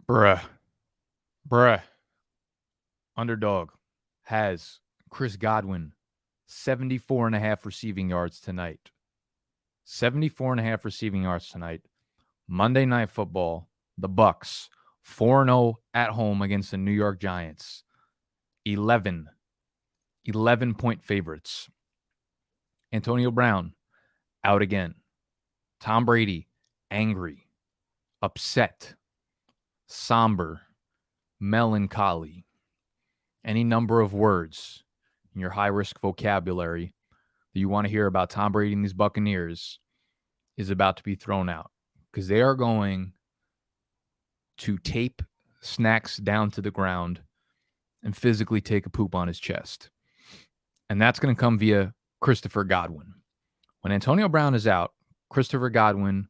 Bruh. Underdog has Chris Godwin 74.5 receiving yards tonight. 74.5 receiving yards tonight. Monday Night Football. The Bucks 4-0 at home against the New York Giants. 11-point favorites. Antonio Brown out again. Tom Brady angry, upset, somber, melancholy. Any number of words in your high-risk vocabulary that you want to hear about Tom Brady and these Buccaneers is about to be thrown out because they are going to tape Snacks down to the ground and physically take a poop on his chest. And that's going to come via Christopher Godwin. When Antonio Brown is out, Christopher Godwin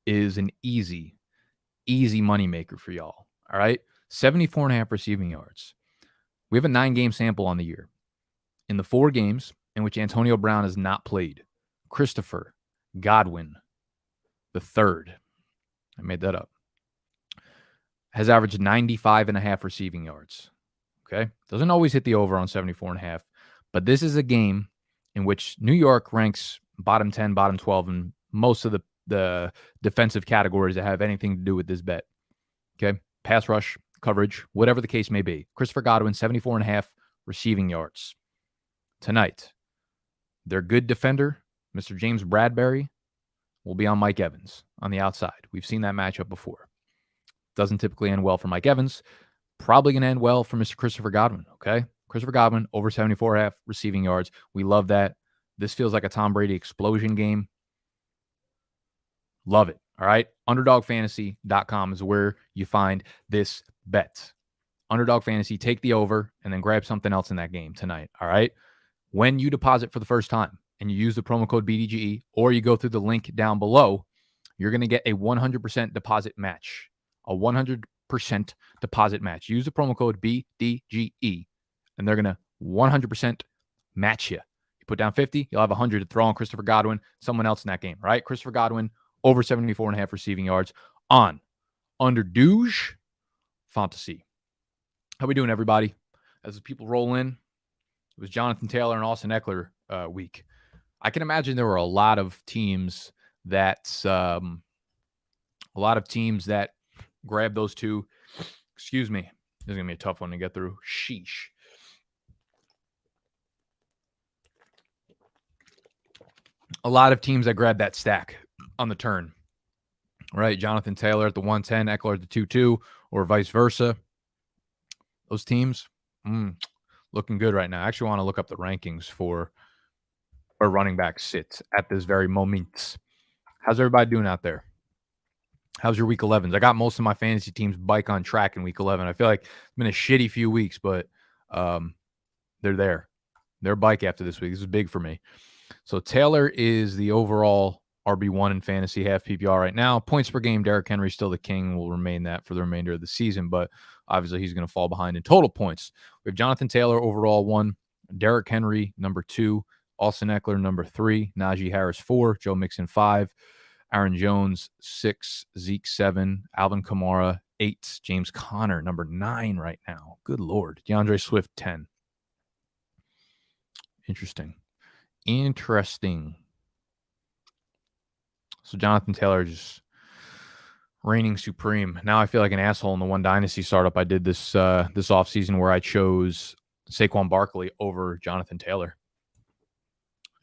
is an easy moneymaker for y'all. All right? 74.5 receiving yards. We have a 9-game sample on the year. In the 4 games in which Antonio Brown has not played, Christopher Godwin, the third, I made that up, has averaged 95.5 receiving yards. Okay? Doesn't always hit the over on 74.5, but this is a game in which New York ranks bottom 10, bottom 12 in most of the defensive categories that have anything to do with this bet. Okay? Pass rush, coverage, whatever the case may be. Christopher Godwin, 74.5 receiving yards tonight. Their good defender, Mr. James Bradbury, will be on Mike Evans on the outside. We've seen that matchup before. Doesn't typically end well for Mike Evans. Probably going to end well for Mr. Christopher Godwin, okay? Christopher Godwin, over 74.5 receiving yards. We love that. This feels like a Tom Brady explosion game. Love it, all right? UnderdogFantasy.com is where you find this bet. Underdog Fantasy, take the over, and then grab something else in that game tonight, all right? When you deposit for the first time and you use the promo code BDGE or you go through the link down below, you're going to get a 100% deposit match. A 100% deposit match. Use the promo code BDGE, and they're going to 100% match you. You put down 50, you'll have 100 to throw on Christopher Godwin, someone else in that game, right? Christopher Godwin, over 74.5 receiving yards on Underdog Fantasy. How we doing, everybody? As the people roll in, it was Jonathan Taylor and Austin Eckler week. I can imagine there were a lot of teams that grabbed those two. Excuse me. This is going to be a tough one to get through. Sheesh. A lot of teams that grabbed that stack on the turn. Right? Jonathan Taylor at the 110, Eckler at the 2-2, or vice versa. Those teams, looking good right now. I actually want to look up the rankings for where running back sits at this very moment. How's everybody doing out there? How's your week 11s? I got most of my fantasy teams bike on track in week 11. I feel like it's been a shitty few weeks, but they're there. They're bike after this week. This is big for me. So Taylor is the overall RB1 in fantasy, half PPR right now. Points per game, Derrick Henry still the king, will remain that for the remainder of the season, but obviously he's going to fall behind in total points. We have Jonathan Taylor overall 1, Derrick Henry number 2, Austin Eckler number 3, Najee Harris 4, Joe Mixon 5, Aaron Jones 6, Zeke 7, Alvin Kamara 8, James Conner number 9 right now. Good Lord. DeAndre Swift 10. Interesting. So Jonathan Taylor just reigning supreme. Now I feel like an asshole in the one dynasty startup I did this offseason where I chose Saquon Barkley over Jonathan Taylor.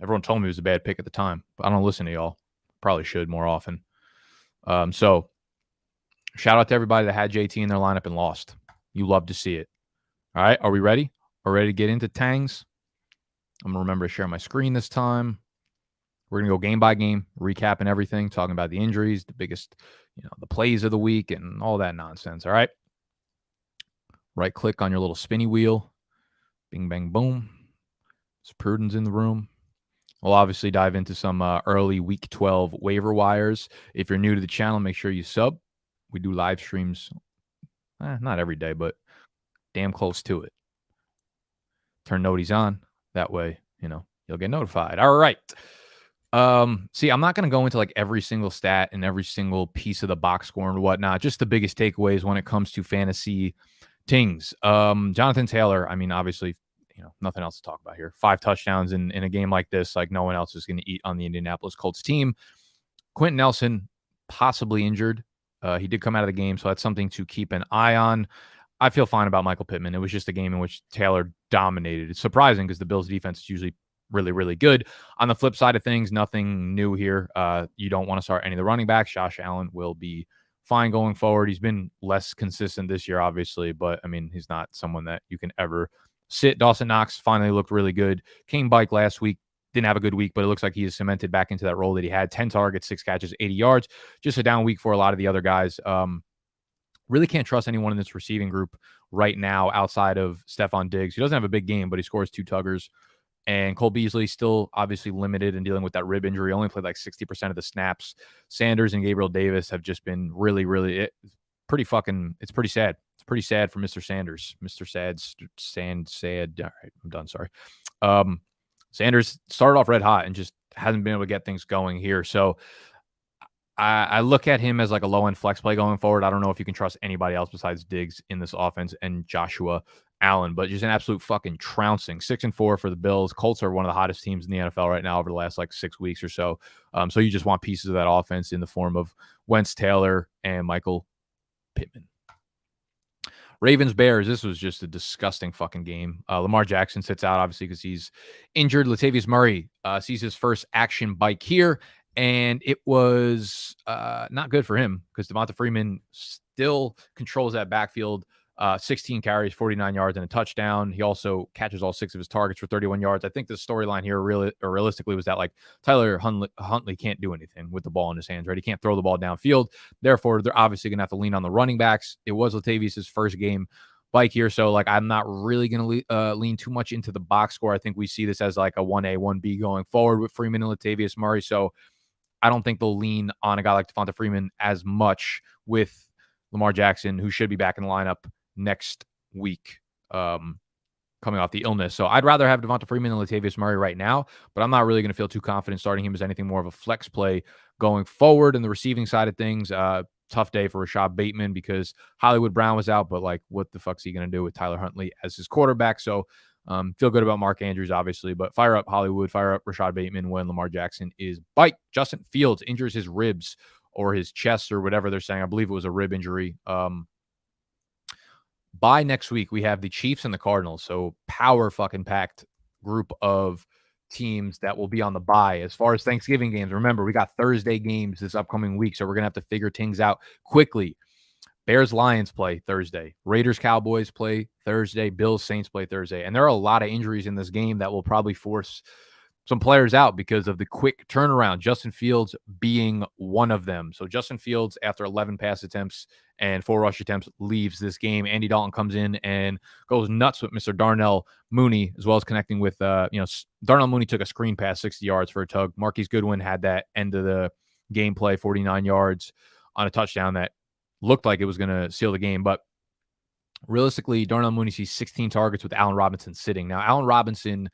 Everyone told me it was a bad pick at the time, but I don't listen to y'all. Probably should more often. So shout out to everybody that had JT in their lineup and lost. You love to see it. All right, are we ready? Are we ready to get into Tangs? I'm going to remember to share my screen this time. We're going to go game by game, recapping everything, talking about the injuries, the biggest, the plays of the week and all that nonsense, all right? Right click on your little spinny wheel. Bing, bang, boom. It's Pruden's in the room. We'll obviously dive into some early Week 12 waiver wires. If you're new to the channel, make sure you sub. We do live streams, not every day, but damn close to it. Turn noties on. That way, you'll get notified. All right. See, I'm not going to go into like every single stat and every single piece of the box score and whatnot. Just the biggest takeaways when it comes to fantasy things. Jonathan Taylor, I mean, obviously, nothing else to talk about here. 5 touchdowns in a game like this, like no one else is going to eat on the Indianapolis Colts team. Quentin Nelson, possibly injured. He did come out of the game, so that's something to keep an eye on. I feel fine about Michael Pittman. It was just a game in which Taylor dominated. It's surprising because the Bills' defense is usually really, really good. On the flip side of things, nothing new here. You don't want to start any of the running backs. Josh Allen will be fine going forward. He's been less consistent this year, obviously, but, I mean, he's not someone that you can ever sit. Dawson Knox finally looked really good. King Bike last week didn't have a good week, but it looks like he is cemented back into that role that he had. 10 targets, 6 catches, 80 yards. Just a down week for a lot of the other guys. Really can't trust anyone in this receiving group right now outside of Stephon Diggs. He doesn't have a big game, but he scores 2 tuggers. And Cole Beasley still obviously limited and dealing with that rib injury. Only played like 60% of the snaps. Sanders and Gabriel Davis have just been really, it's pretty sad. It's pretty sad for Mr. Sanders. Mr. Sad. All right, I'm done. Sorry. Sanders started off red hot and just hasn't been able to get things going here. So I look at him as like a low-end flex play going forward. I don't know if you can trust anybody else besides Diggs in this offense and Joshua Allen, but just an absolute fucking trouncing. 6-4 for the Bills. Colts are one of the hottest teams in the NFL right now over the last like 6 weeks or so. So you just want pieces of that offense in the form of Wentz, Taylor, and Michael Pittman. Ravens-Bears, this was just a disgusting fucking game. Lamar Jackson sits out, obviously, because he's injured. Latavius Murray sees his first action bike here, and it was not good for him because Devonta Freeman still controls that backfield. 16 carries, 49 yards, and a touchdown. He also catches all 6 of his targets for 31 yards. I think the storyline here realistically was that like Tyler Huntley can't do anything with the ball in his hands, right? He can't throw the ball downfield. Therefore, they're obviously going to have to lean on the running backs. It was Latavius' first game bike here, so like I'm not really going to lean too much into the box score. I think we see this as like a 1A, 1B going forward with Freeman and Latavius Murray, so I don't think they'll lean on a guy like Devonta Freeman as much with Lamar Jackson, who should be back in the lineup next week coming off the illness. So I'd rather have Devonta Freeman than Latavius Murray right now, but I'm not really going to feel too confident starting him as anything more of a flex play going forward. And the receiving side of things, tough day for Rashad Bateman because Hollywood Brown was out, but like what the fuck's he going to do with Tyler Huntley as his quarterback? So feel good about Mark Andrews, obviously, but fire up Hollywood, fire up Rashad Bateman when Lamar Jackson is bike. Justin Fields injures his ribs or his chest or whatever they're saying. I believe it was a rib injury. By next week, we have the Chiefs and the Cardinals. So power fucking packed group of teams that will be on the bye. As far as Thanksgiving games, remember, we got Thursday games this upcoming week, so we're going to have to figure things out quickly. Bears-Lions play Thursday. Raiders-Cowboys play Thursday. Bills-Saints play Thursday. And there are a lot of injuries in this game that will probably force some players out because of the quick turnaround, Justin Fields being one of them. So Justin Fields, after 11 pass attempts and 4 rush attempts, leaves this game. Andy Dalton comes in and goes nuts with Mr. Darnell Mooney, as well as connecting with, Darnell Mooney took a screen pass, 60 yards for a tug. Marquise Goodwin had that end of the gameplay, 49 yards on a touchdown that looked like it was going to seal the game. But realistically, Darnell Mooney sees 16 targets with Allen Robinson sitting. Now, Allen Robinson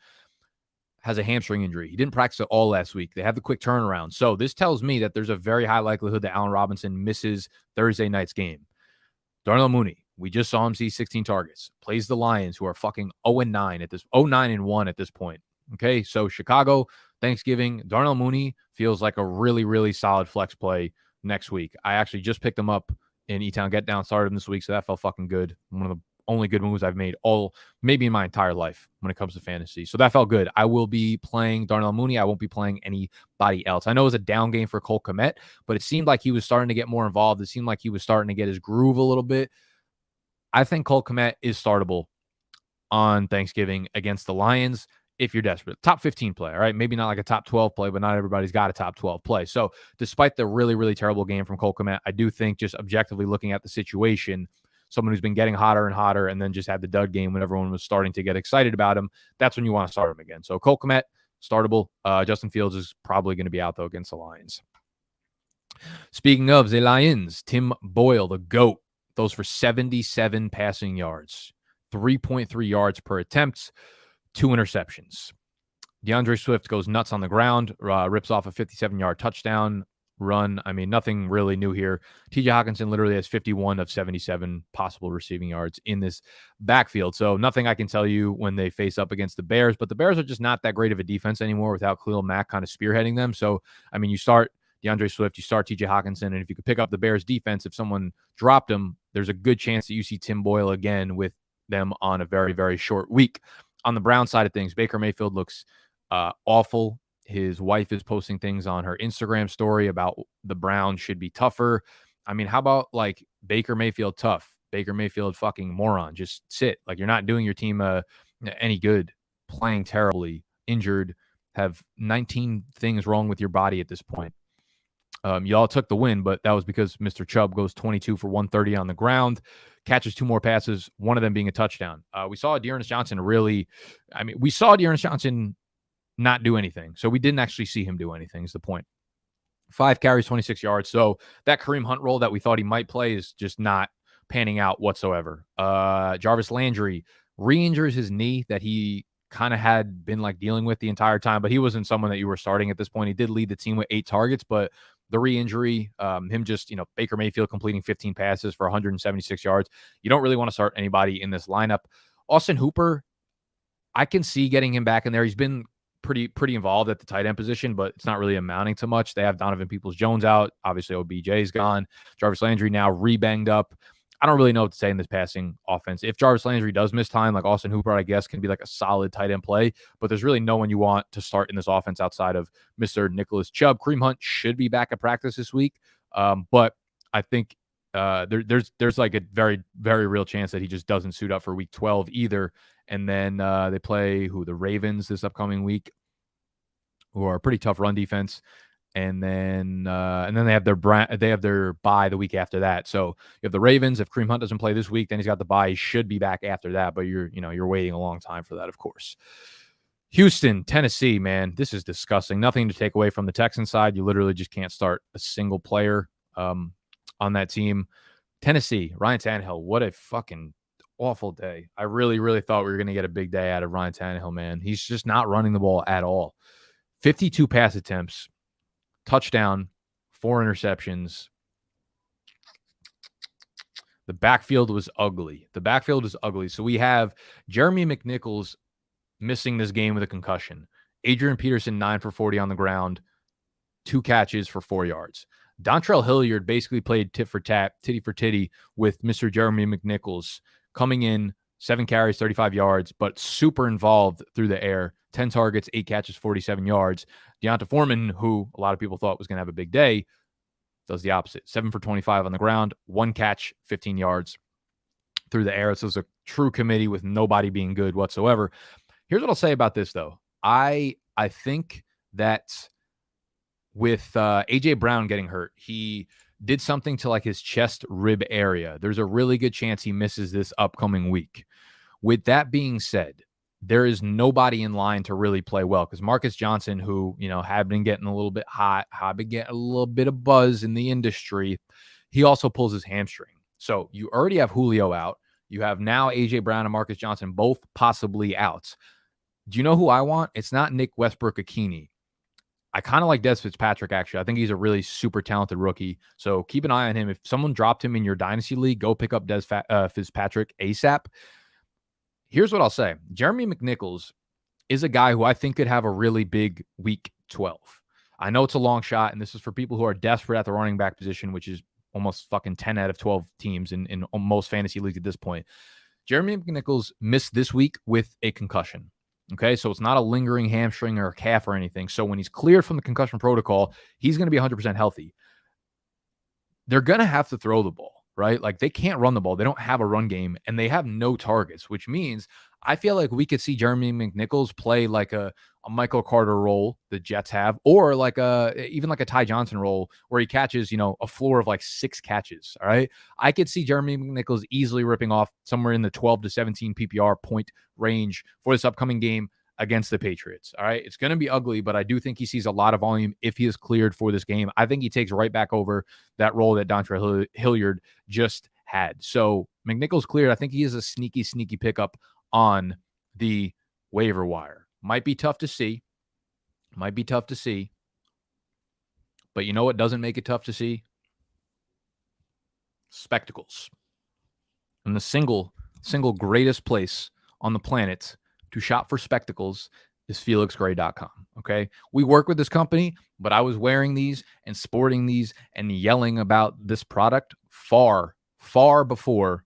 has a hamstring injury. He didn't practice at all last week. They have the quick turnaround. So this tells me that there's a very high likelihood that Allen Robinson misses Thursday night's game. Darnell Mooney, we just saw him see 16 targets. Plays the Lions, who are fucking 0-9 at this 0-9-1 at this point. Okay, so Chicago, Thanksgiving, Darnell Mooney feels like a really, really solid flex play next week. I actually just picked him up in E-Town Get Down, started him this week, so that felt fucking good. One of the only good moves I've made maybe in my entire life when it comes to fantasy. So that felt good. I will be playing Darnell Mooney. I won't be playing anybody else. I know it was a down game for Cole Kmet, but it seemed like he was starting to get more involved. It seemed like he was starting to get his groove a little bit. I think Cole Kmet is startable on Thanksgiving against the Lions if you're desperate. Top 15 play, all right? Maybe not like a top 12 play, but not everybody's got a top 12 play. So despite the really, really terrible game from Cole Kmet, I do think just objectively looking at the situation, someone who's been getting hotter and hotter and then just had the dud game when everyone was starting to get excited about him, that's when you want to start him again. So Cole Kmet, startable. Justin Fields is probably going to be out, though, against the Lions. Speaking of the Lions, Tim Boyle, the GOAT, those for 77 passing yards, 3.3 yards per attempt, 2 interceptions. DeAndre Swift goes nuts on the ground, rips off a 57-yard touchdown run. I mean, nothing really new here. TJ Hawkinson literally has 51 of 77 possible receiving yards in this backfield. So nothing I can tell you when they face up against the Bears, but the Bears are just not that great of a defense anymore without Khalil Mack kind of spearheading them. So, I mean, you start DeAndre Swift, you start TJ Hawkinson, and if you could pick up the Bears defense, if someone dropped him, there's a good chance that you see Tim Boyle again with them on a very, very short week. On the Brown side of things, Baker Mayfield looks awful. His wife is posting things on her Instagram story about the Browns should be tougher. I mean, how about like Baker Mayfield tough? Baker Mayfield fucking moron. Just sit. Like, you're not doing your team any good, playing terribly, injured, have 19 things wrong with your body at this point. Y'all took the win, but that was because Mr. Chubb goes 22 for 130 on the ground, catches 2 more passes, one of them being a touchdown. We saw Dearness Johnson not do anything. So we didn't actually see him do anything is the point. 5 carries, 26 yards. So that Kareem Hunt role that we thought he might play is just not panning out whatsoever. Jarvis Landry re-injures his knee that he kind of had been like dealing with the entire time, but he wasn't someone that you were starting at this point. He did lead the team with 8 targets, but the re-injury, him just, Baker Mayfield completing 15 passes for 176 yards. You don't really want to start anybody in this lineup. Austin Hooper, I can see getting him back in there. He's been pretty involved at the tight end position, but it's not really amounting to much. They have Donovan Peoples-Jones out. Obviously, OBJ's gone. Jarvis Landry now re-banged up. I don't really know what to say in this passing offense. If Jarvis Landry does miss time, like Austin Hooper, I guess, can be like a solid tight end play, but there's really no one you want to start in this offense outside of Mr. Nicholas Chubb. Kareem Hunt should be back at practice this week, but I think there's like a very, very real chance that he just doesn't suit up for week 12 either. And then they play the Ravens this upcoming week, who are a pretty tough run defense. And then they have their bye the week after that. So you have the Ravens. If Kareem Hunt doesn't play this week, then he's got the bye. He should be back after that, but you're waiting a long time for that, of course. Houston, Tennessee, man, this is disgusting. Nothing to take away from the Texans side. You literally just can't start a single player on that team. Tennessee, Ryan Tannehill, what a fucking awful day. I really, really thought we were going to get a big day out of Ryan Tannehill, man. He's just not running the ball at all. 52 pass attempts, touchdown, 4 interceptions. The backfield was ugly. So we have Jeremy McNichols missing this game with a concussion. Adrian Peterson, 9 for 40 on the ground, 2 catches for 4 yards. Dontrell Hilliard basically played tit for tat, titty for titty with Mr. Jeremy McNichols, coming in 7 carries, 35 yards, but super involved through the air. 10 targets, 8 catches, 47 yards. Deonta Foreman, who a lot of people thought was going to have a big day, does the opposite. 7 for 25 on the ground, 1 catch, 15 yards through the air. So it's a true committee with nobody being good whatsoever. Here's what I'll say about this, though. I think that with A.J. Brown getting hurt, he did something to like his chest rib area. There's a really good chance he misses this upcoming week. With that being said, there is nobody in line to really play well because Marcus Johnson, who, had been getting a little bit hot, had been getting a little bit of buzz in the industry, he also pulls his hamstring. So you already have Julio out. You have now A.J. Brown and Marcus Johnson both possibly out. Do you know who I want? It's not Nick Westbrook-Ikhine. I kind of like Des Fitzpatrick, actually. I think he's a really super talented rookie. So keep an eye on him. If someone dropped him in your dynasty league, go pick up Des Fitzpatrick ASAP. Here's what I'll say. Jeremy McNichols is a guy who I think could have a really big week 12. I know it's a long shot, and this is for people who are desperate at the running back position, which is almost fucking 10 out of 12 teams in most fantasy leagues at this point. Jeremy McNichols missed this week with a concussion. Okay, so it's not a lingering hamstring or a calf or anything. So when he's cleared from the concussion protocol, he's going to be 100% healthy. They're going to have to throw the ball, right? Like, they can't run the ball. They don't have a run game, and they have no targets, which means I feel like we could see Jeremy McNichols play like a Michael Carter role the Jets have, or even like a Ty Johnson role where he catches, a floor of like 6 catches. All right. I could see Jeremy McNichols easily ripping off somewhere in the 12 to 17 PPR point range for this upcoming game against the Patriots. All right. It's going to be ugly, but I do think he sees a lot of volume if he is cleared for this game. I think he takes right back over that role that Dontrell Hilliard just had. So McNichols cleared. I think he is a sneaky pickup on the waiver wire. Might be tough to see. Might be tough to see. But you know what doesn't make it tough to see? Spectacles. And the single greatest place on the planet to shop for spectacles is felixgray.com. Okay. We work with this company, but I was wearing these and sporting these and yelling about this product far before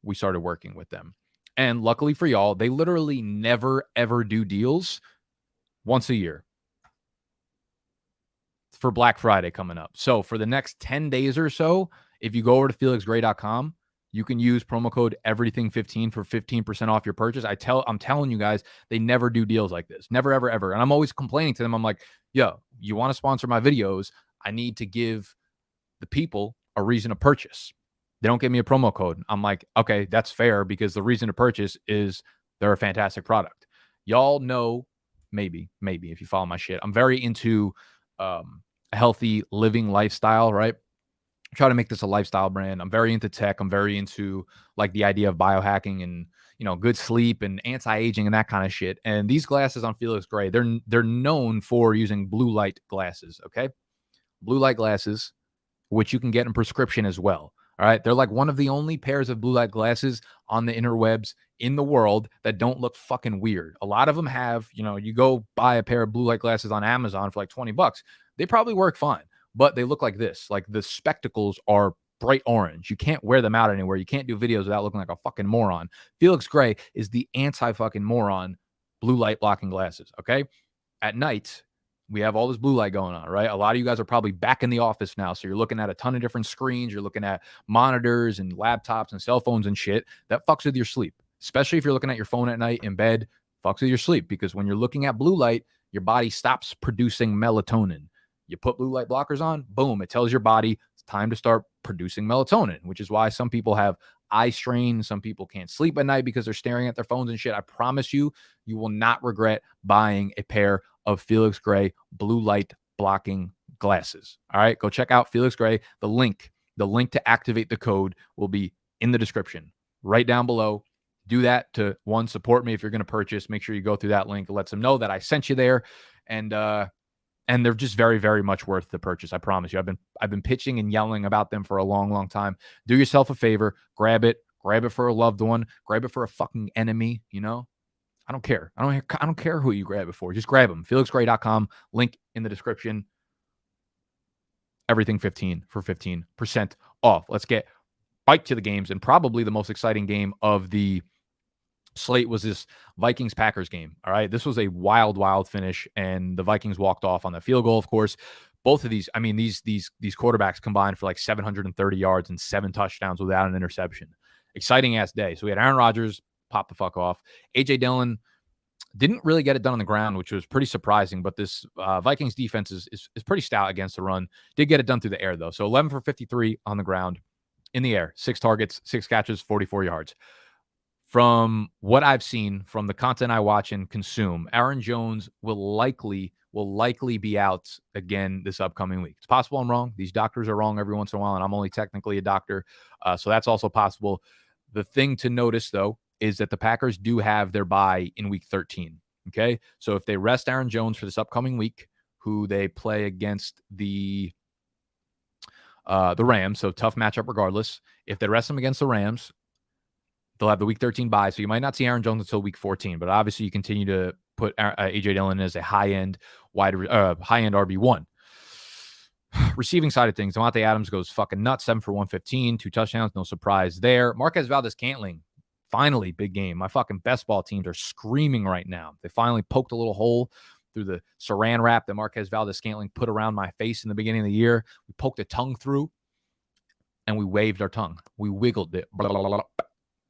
we started working with them. And luckily for y'all, they literally never, ever do deals once a year for Black Friday coming up. So for the next 10 days or so, if you go over to felixgray.com, you can use promo code everything15 for 15% off your purchase. I'm telling you guys, they never do deals like this. Never, ever, ever. And I'm always complaining to them. I'm like, yo, you want to sponsor my videos? I need to give the people a reason to purchase. They don't give me a promo code. I'm like, okay, that's fair because the reason to purchase is they're a fantastic product. Y'all know, maybe if you follow my shit, I'm very into a healthy living lifestyle, right? Try to make this a lifestyle brand. I'm very into tech. I'm very into like the idea of biohacking and, you know, good sleep and anti-aging and that kind of shit. And these glasses on Felix Gray, they're known for using blue light glasses, okay? Blue light glasses, which you can get in prescription as well. All right. They're like one of the only pairs of blue light glasses on the interwebs in the world that don't look fucking weird. A lot of them have, you know, you go buy a pair of blue light glasses on Amazon for like $20. They probably work fine, but they look like this. Like the spectacles are bright orange. You can't wear them out anywhere. You can't do videos without looking like a fucking moron. Felix Gray is the anti-fucking moron blue light blocking glasses. Okay. At night, we have all this blue light going on, right? A lot of you guys are probably back in the office now. So you're looking at a ton of different screens. You're looking at monitors and laptops and cell phones and shit. That fucks with your sleep, especially if you're looking at your phone at night in bed, fucks with your sleep because when you're looking at blue light, your body stops producing melatonin. You put blue light blockers on, boom, it tells your body it's time to start producing melatonin, which is why some people have eye strain. Some people can't sleep at night because they're staring at their phones and shit. I promise you, you will not regret buying a pair of Felix Gray blue light blocking glasses. All right, go check out Felix Gray. The link to activate the code will be in the description right down below. Do that to, one, support me if you're going to purchase. Make sure you go through that link. It lets them know that I sent you there. And they're just very, very much worth the purchase. I promise you. I've been pitching and yelling about them for a long, long time. Do yourself a favor. Grab it for a loved one. Grab it for a fucking enemy, you know? I don't care. I don't care who you grab it for. Just grab them. felixgray.com. Link in the description. Everything 15 for 15% off. Let's get right to the games. And probably the most exciting game of the slate was this Vikings-Packers game. All right. This was a wild, wild finish. And the Vikings walked off on the field goal, of course. Both of these, I mean, these quarterbacks combined for like 730 yards and 7 touchdowns without an interception. Exciting ass day. So we had Aaron Rodgers pop the fuck off. A.J. Dillon didn't really get it done on the ground, which was pretty surprising. But this Vikings defense is pretty stout against the run. Did get it done through the air, though. So 11 for 53 on the ground, in the air, 6 targets, 6 catches, 44 yards. From what I've seen, from the content I watch and consume, Aaron Jones will likely be out again this upcoming week. It's possible I'm wrong. These doctors are wrong every once in a while, and I'm only technically a doctor. So that's also possible. The thing to notice, though, is that the Packers do have their bye in week 13. Okay. So if they rest Aaron Jones for this upcoming week, who they play against the Rams, so tough matchup regardless. If they rest him against the Rams, they'll have the week 13 bye. So you might not see Aaron Jones until week 14, but obviously you continue to put A.J. Dillon as a high-end RB1. Receiving side of things, Devontae Adams goes fucking nuts, 7 for 115, 2 touchdowns, no surprise there. Marquez Valdes-Scantling, finally, big game. My fucking best ball teams are screaming right now. They finally poked a little hole through the saran wrap that Marquez Valdes-Scantling put around my face in the beginning of the year. We poked a tongue through, and we waved our tongue. We wiggled it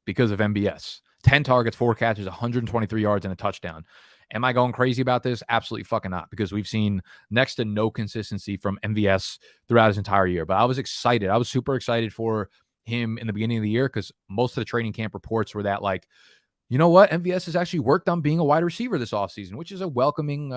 because of MBS. 10 targets, 4 catches, 123 yards, and a touchdown. Am I going crazy about this? Absolutely fucking not, because we've seen next to no consistency from MVS throughout his entire year. But I was excited. I was super excited for him in the beginning of the year because most of the training camp reports were that, like, you know what, MVS has actually worked on being a wide receiver this offseason, which is a welcoming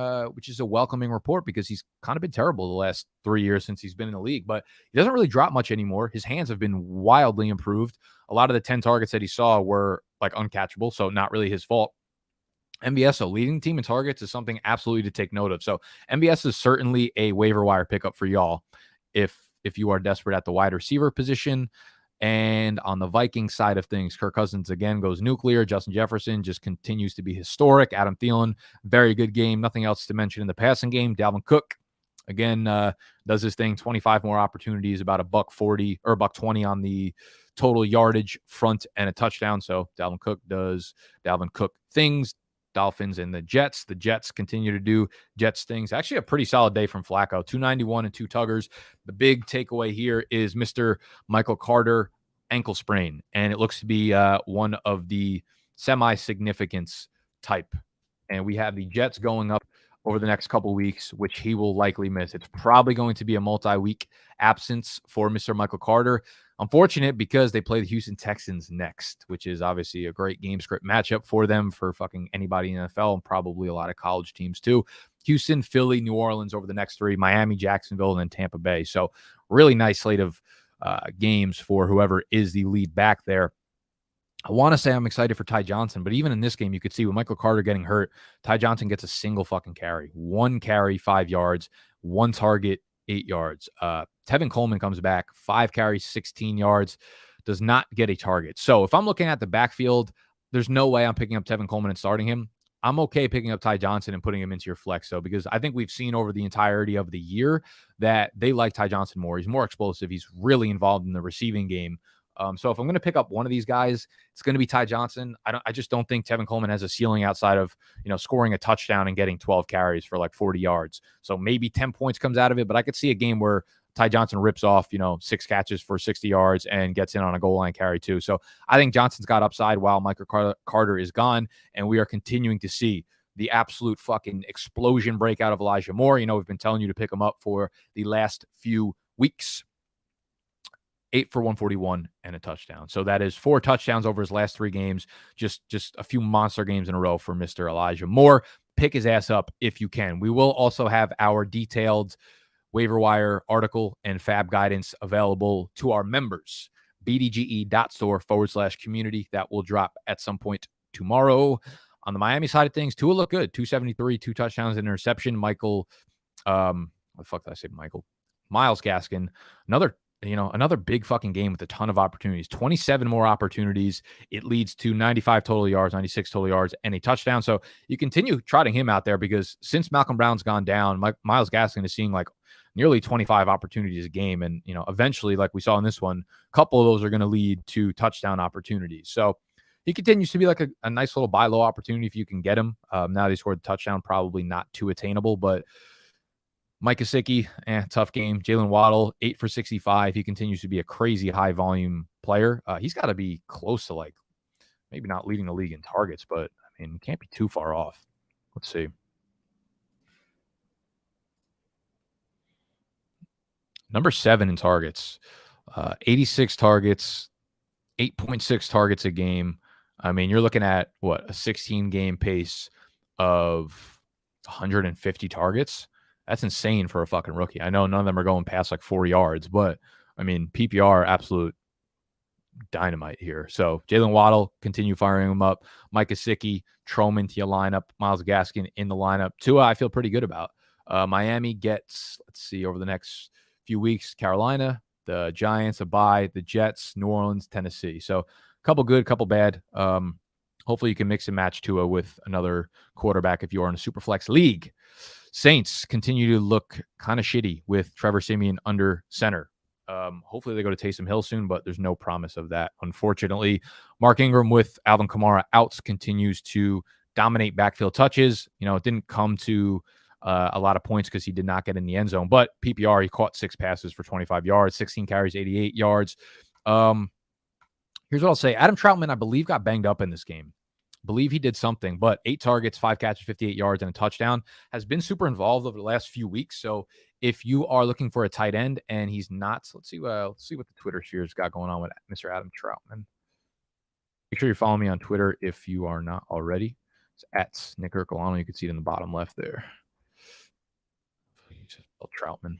report because he's kind of been terrible the last 3 years since he's been in the league. But he doesn't really drop much anymore. His hands have been wildly improved. A lot of the 10 targets that he saw were like uncatchable, so not really his fault. MVS, so leading team in targets, is something absolutely to take note of. So MVS is certainly a waiver wire pickup for y'all if you are desperate at the wide receiver position. And on the Vikings side of things, Kirk Cousins again goes nuclear. Justin Jefferson just continues to be historic. Adam Thielen, very good game. Nothing else to mention in the passing game. Dalvin Cook, again, does his thing. 25 more opportunities, about a $140 or $120 on the total yardage front and a touchdown. So Dalvin Cook does Dalvin Cook things. Dolphins and the Jets. The Jets continue to do Jets things. Actually, a pretty solid day from Flacco. 291 and 2 tuggers. The big takeaway here is Mr. Michael Carter ankle sprain, and it looks to be one of the semi-significance type. And we have the Jets going up over the next couple weeks, which he will likely miss. It's probably going to be a multi-week absence for Mr. Michael Carter. Unfortunate because they play the Houston Texans next, which is obviously a great game script matchup for them, for fucking anybody in the NFL and probably a lot of college teams too. Houston, Philly, New Orleans over the next 3, Miami, Jacksonville, and then Tampa Bay. So really nice slate of games for whoever is the lead back there. I want to say I'm excited for Ty Johnson, but even in this game, you could see with Michael Carter getting hurt, Ty Johnson gets a single fucking carry. 1 carry, 5 yards, 1 target, 8 yards. Tevin Coleman comes back, 5 carries, 16 yards, does not get a target. So if I'm looking at the backfield, there's no way I'm picking up Tevin Coleman and starting him. I'm okay picking up Ty Johnson and putting him into your flex, though, because I think we've seen over the entirety of the year that they like Ty Johnson more. He's more explosive. He's really involved in the receiving game. So if I'm going to pick up one of these guys, it's going to be Ty Johnson. I just don't think Tevin Coleman has a ceiling outside of, scoring a touchdown and getting 12 carries for like 40 yards. So maybe 10 points comes out of it, but I could see a game where Ty Johnson rips off, 6 catches for 60 yards and gets in on a goal line carry too. So I think Johnson's got upside while Michael Carter is gone, and we are continuing to see the absolute fucking explosion breakout of Elijah Moore. We've been telling you to pick him up for the last few weeks. 8 for 141 and a touchdown. So that is 4 touchdowns over his last 3 games. Just a few monster games in a row for Mr. Elijah Moore. Pick his ass up if you can. We will also have our detailed waiver wire article and fab guidance available to our members. BDGE.store/community. That will drop at some point tomorrow. On the Miami side of things, Tua looked good. 273, 2 touchdowns, and interception. What the fuck did I say, Michael? Myles Gaskin, another big fucking game with a ton of opportunities. 27 more opportunities. It leads to 95 total yards, 96 total yards, and a touchdown. So you continue trotting him out there because since Malcolm Brown's gone down, Myles Gaskin is seeing like nearly 25 opportunities a game. And, eventually, like we saw in this one, a couple of those are going to lead to touchdown opportunities. So he continues to be like a nice little buy low opportunity if you can get him. Now that he scored the touchdown, probably not too attainable, but Mike Gesicki, tough game. Jalen Waddle, 8 for 65. He continues to be a crazy high volume player. He's got to be close to like maybe not leading the league in targets, but I mean, can't be too far off. Let's see. Number 7 in targets, 86 targets, 8.6 targets a game. I mean, you're looking at what, a 16 game pace of 150 targets. That's insane for a fucking rookie. I know none of them are going past like 4 yards, but I mean, PPR, absolute dynamite here. So Jalen Waddle, continue firing him up. Mike Gesicki, Troman to your lineup. Myles Gaskin in the lineup. Tua, I feel pretty good about. Miami gets, let's see, over the next few weeks, Carolina, the Giants, a bye, the Jets, New Orleans, Tennessee. So a couple good, couple bad. Hopefully you can mix and match Tua with another quarterback if you are in a Superflex league. Saints continue to look kind of shitty with Trevor Siemian under center. Hopefully they go to Taysom Hill soon, but there's no promise of that, unfortunately. Mark Ingram with Alvin Kamara outs continues to dominate backfield touches. It didn't come to a lot of points because he did not get in the end zone, but PPR, he caught 6 passes for 25 yards, 16 carries, 88 yards. Here's what I'll say. Adam Troutman, I believe, got banged up in this game. Believe he did something, but 8 targets, 5 catches, 58 yards, and a touchdown. Has been super involved over the last few weeks. So if you are looking for a tight end and he's not, let's see what the Twitter sphere's got going on with Mr. Adam Troutman. Make sure you follow me on Twitter if you are not already. It's at Nick Ercolano. You can see it in the bottom left there. Troutman.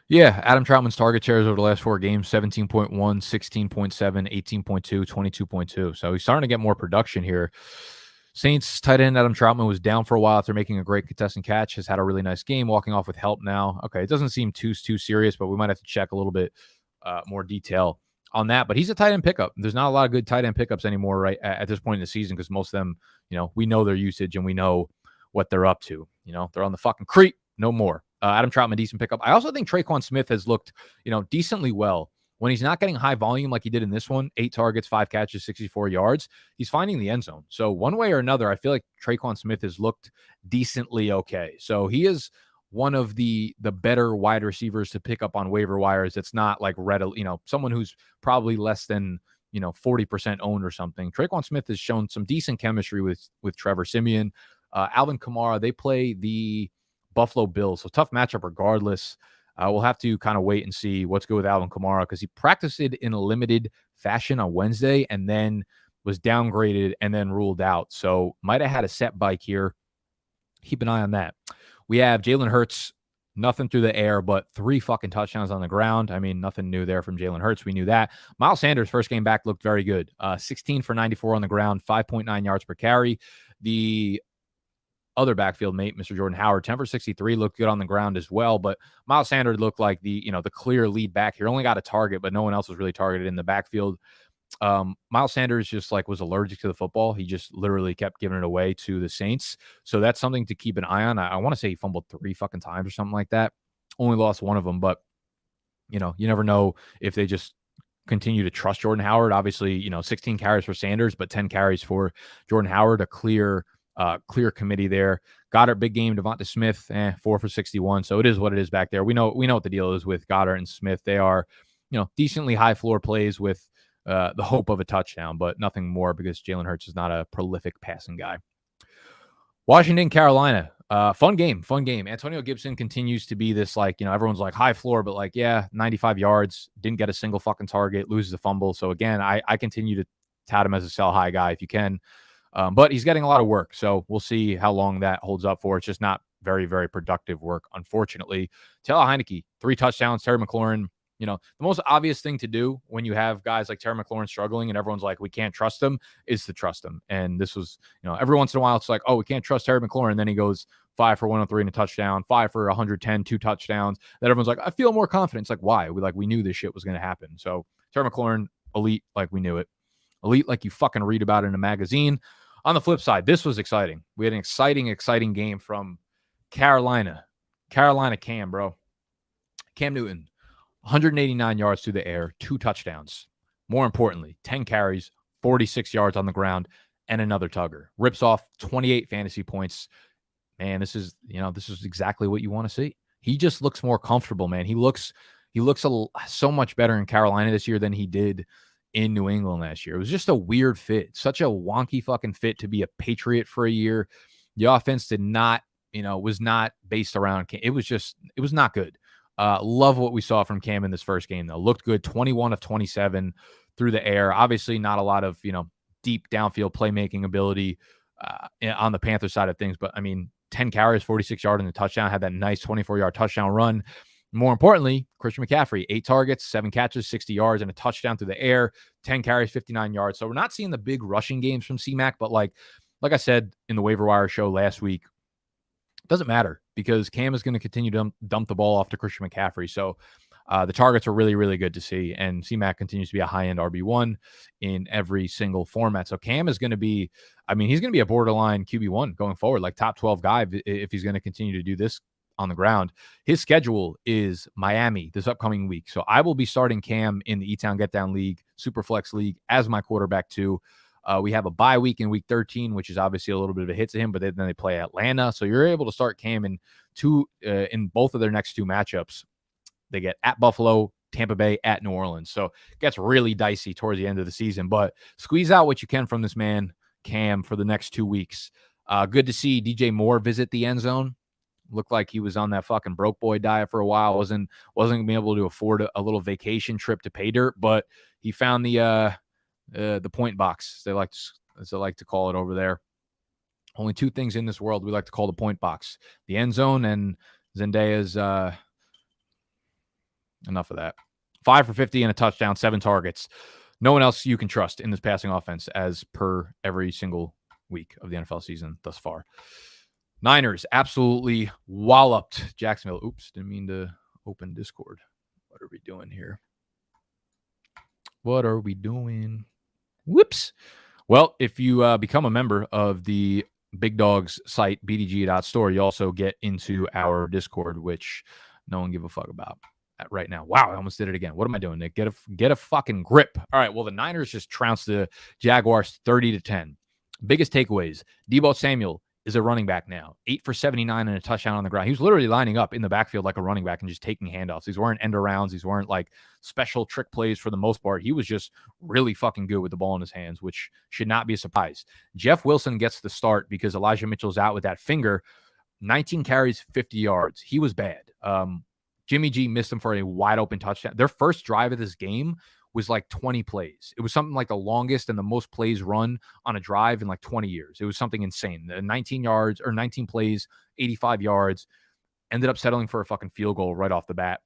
Yeah, Adam Troutman's target shares over the last 4 games, 17.1, 16.7, 18.2, 22.2. So he's starting to get more production here. Saints tight end Adam Troutman was down for a while after making a great contested catch. Has had a really nice game, walking off with help now. Okay, it doesn't seem too serious, but we might have to check a little bit more detail on that. But he's a tight end pickup. There's not a lot of good tight end pickups anymore right at this point in the season because most of them, we know their usage and we know what they're up to. They're on the fucking creep. No more. Adam Troutman, decent pickup. I also think Traquan Smith has looked, decently well. When he's not getting high volume like he did in this one, 8 targets, 5 catches, 64 yards, he's finding the end zone. So one way or another, I feel like Traquan Smith has looked decently okay. So he is one of the better wide receivers to pick up on waiver wires. It's not like someone who's probably less than 40% owned or something. Traquan Smith has shown some decent chemistry with Trevor Siemian. Alvin Kamara, they play the Buffalo Bills. So tough matchup regardless. We'll have to kind of wait and see what's good with Alvin Kamara because he practiced it in a limited fashion on Wednesday and then was downgraded and then ruled out. So might have had a set bike here. Keep an eye on that. We have Jalen Hurts, nothing through the air, but 3 fucking touchdowns on the ground. I mean, nothing new there from Jalen Hurts. We knew that. Miles Sanders, first game back, looked very good. 16 for 94 on the ground, 5.9 yards per carry. The other backfield mate, Mr. Jordan Howard, 10 for 63, looked good on the ground as well. But Miles Sanders looked like the clear lead back here. Only got a target, but no one else was really targeted in the backfield. Miles Sanders just was allergic to the football. He just literally kept giving it away to the Saints. So that's something to keep an eye on. I want to say he fumbled 3 fucking times or something like that. Only lost one of them, but you never know if they just continue to trust Jordan Howard. Obviously, 16 carries for Sanders, but 10 carries for Jordan Howard, a clear committee there. Goddard, big game. Devonta Smith, 4 for 61. So it is what it is back there. We know what the deal is with Goddard and Smith. They are, decently high floor plays with the hope of a touchdown, but nothing more because Jalen Hurts is not a prolific passing guy. Washington, Carolina. Fun game. Antonio Gibson continues to be this, everyone's like high floor, but 95 yards, didn't get a single fucking target, loses a fumble. So again, I continue to tout him as a sell high guy if you can. But he's getting a lot of work, so we'll see how long that holds up for. It's just not very, very productive work, unfortunately. Taylor Heineke, 3 touchdowns. Terry McLaurin, the most obvious thing to do when you have guys like Terry McLaurin struggling and everyone's like, we can't trust him, is to trust him. And this was, every once in a while, it's like, oh, we can't trust Terry McLaurin. And then he goes 5 for 103 and a touchdown, 5 for 110, 2 touchdowns. Then everyone's like, I feel more confident. It's like, why? We knew this shit was going to happen. So Terry McLaurin, elite, like we knew it. Elite, like you fucking read about it in a magazine. On the flip side, this was exciting. We had an exciting game from Carolina. Carolina Cam, bro. Cam Newton, 189 yards through the air, 2 touchdowns. More importantly, 10 carries, 46 yards on the ground, and another tugger. Rips off 28 fantasy points. Man, this is exactly what you want to see. He just looks more comfortable, man. He looks so much better in Carolina this year than he did in New England last year. It was just a weird fit, such a wonky fucking fit to be a Patriot for a year. The offense was not based around Cam. It was not good. Love what we saw from Cam in this first game, though. Looked good, 21 of 27 through the air. Obviously, not a lot of, deep downfield playmaking ability on the Panthers side of things. But, 10 carries, 46 yards in the touchdown, had that nice 24-yard touchdown run. More importantly, Christian McCaffrey, 8 targets, 7 catches, 60 yards, and a touchdown through the air, 10 carries, 59 yards. So we're not seeing the big rushing games from C-Mac, but like I said in the waiver wire show last week, it doesn't matter because Cam is going to continue to dump the ball off to Christian McCaffrey. So the targets are really, really good to see, and C-Mac continues to be a high-end RB1 in every single format. So Cam is going to be, he's going to be a borderline QB1 going forward, like top 12 guy if he's going to continue to do this on the ground. His schedule is Miami this upcoming week. So I will be starting Cam in the E-Town Get Down League, Superflex League as my quarterback too. We have a bye week in week 13, which is obviously a little bit of a hit to him, but then they play Atlanta. So you're able to start Cam in both of their next 2 matchups. They get at Buffalo, Tampa Bay, at New Orleans. So it gets really dicey towards the end of the season, but squeeze out what you can from this man, Cam, for the next 2 weeks. Good to see DJ Moore visit the end zone. Looked like he was on that fucking broke boy diet for a while. Wasn't gonna be able to afford a little vacation trip to pay dirt, but he found the point box. They like to call it over there. Only 2 things in this world we like to call the point box: the end zone and Zendaya's Enough of that. 5 for 50 and a touchdown, 7 targets. No one else you can trust in this passing offense as per every single week of the NFL season thus far. Niners absolutely walloped Jacksonville. Oops, didn't mean to open Discord. What are we doing here? What are we doing? Whoops. Well, if you become a member of the Big Dogs site, BDGE.store, you also get into our Discord, which no one give a fuck about right now. Wow, I almost did it again. What am I doing, Nick? Get a fucking grip. All right, well, the Niners just trounced the Jaguars 30-10. Biggest takeaways. Deebo Samuel is a running back now. 8 for 79 and a touchdown on the ground. He was literally lining up in the backfield like a running back and just taking handoffs. These weren't end arounds. These weren't like special trick plays for the most part. He was just really fucking good with the ball in his hands, which should not be a surprise. Jeff Wilson gets the start because Elijah Mitchell's out with that finger. 19 carries, 50 yards. He was bad. Jimmy G missed him for a wide open touchdown. Their first drive of this game was like 20 plays. It was something like the longest and the most plays run on a drive in like 20 years. It was something insane. 19 yards or 19 plays, 85 yards, ended up settling for a fucking field goal right off the bat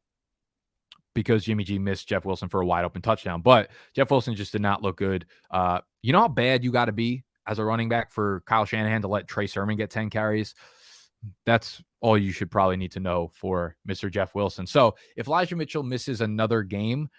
because Jimmy G missed Jeff Wilson for a wide open touchdown. But Jeff Wilson just did not look good. You know how bad you got to be as a running back for Kyle Shanahan to let Trey Sermon get 10 carries? That's all you should probably need to know for Mr. Jeff Wilson. So if Elijah Mitchell misses another game,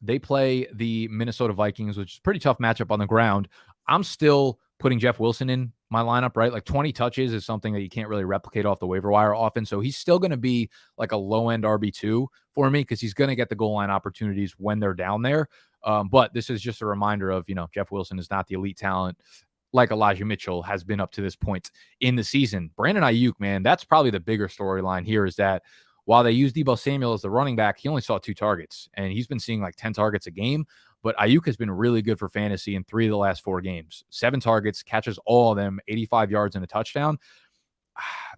they play the Minnesota Vikings, which is a pretty tough matchup on the ground. I'm still putting Jeff Wilson in my lineup, right? Like 20 touches is something that you can't really replicate off the waiver wire often. So he's still going to be like a low-end RB2 for me because he's going to get the goal line opportunities when they're down there. But this is just a reminder of, Jeff Wilson is not the elite talent like Elijah Mitchell has been up to this point in the season. Brandon Ayuk, man, that's probably the bigger storyline here is that while they use Deebo Samuel as the running back, he only saw 2 targets, and he's been seeing like 10 targets a game. But Ayuk has been really good for fantasy in 3 of the last 4 games. 7 targets, catches all of them, 85 yards and a touchdown.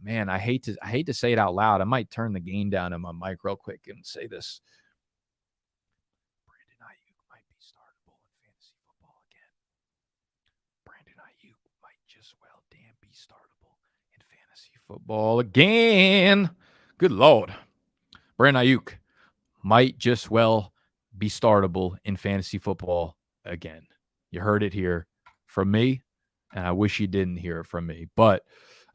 Man, I hate to say it out loud. I might turn the gain down on my mic real quick and say this. Brandon Ayuk might be startable in fantasy football again. Brandon Ayuk might just well damn be startable in fantasy football again. Good Lord. Brandon Ayuk might just well be startable in fantasy football again. You heard it here from me, and I wish you didn't hear it from me. But,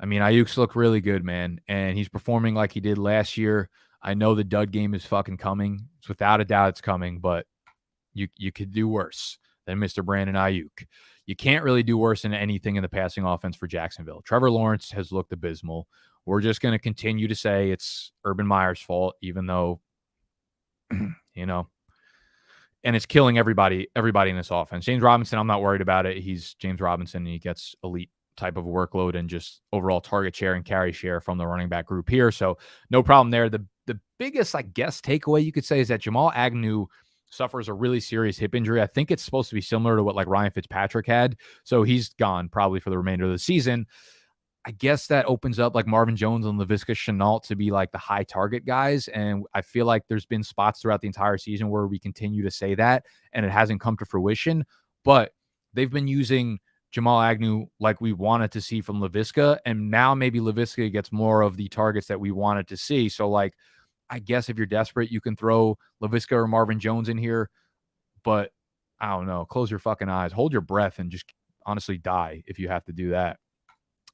I mean, Ayuk's look really good, man, and he's performing like he did last year. I know the dud game is fucking coming. It's without a doubt it's coming, but you could do worse than Mr. Brandon Ayuk. You can't really do worse than anything in the passing offense for Jacksonville. Trevor Lawrence has looked abysmal. We're just going to continue to say it's Urban Meyer's fault, even though, and it's killing everybody in this offense. James Robinson, I'm not worried about it. He's James Robinson, and he gets elite type of workload and just overall target share and carry share from the running back group here. So no problem there. The biggest, I guess, takeaway you could say is that Jamal Agnew suffers a really serious hip injury. I think it's supposed to be similar to what like Ryan Fitzpatrick had. So he's gone probably for the remainder of the season. I guess that opens up like Marvin Jones and Laviska Shenault to be like the high target guys. And I feel like there's been spots throughout the entire season where we continue to say that, and it hasn't come to fruition. But they've been using Jamal Agnew like we wanted to see from Laviska, and now maybe Laviska gets more of the targets that we wanted to see. So, like, I guess if you're desperate, you can throw Laviska or Marvin Jones in here. But I don't know. Close your fucking eyes. Hold your breath and just honestly die if you have to do that.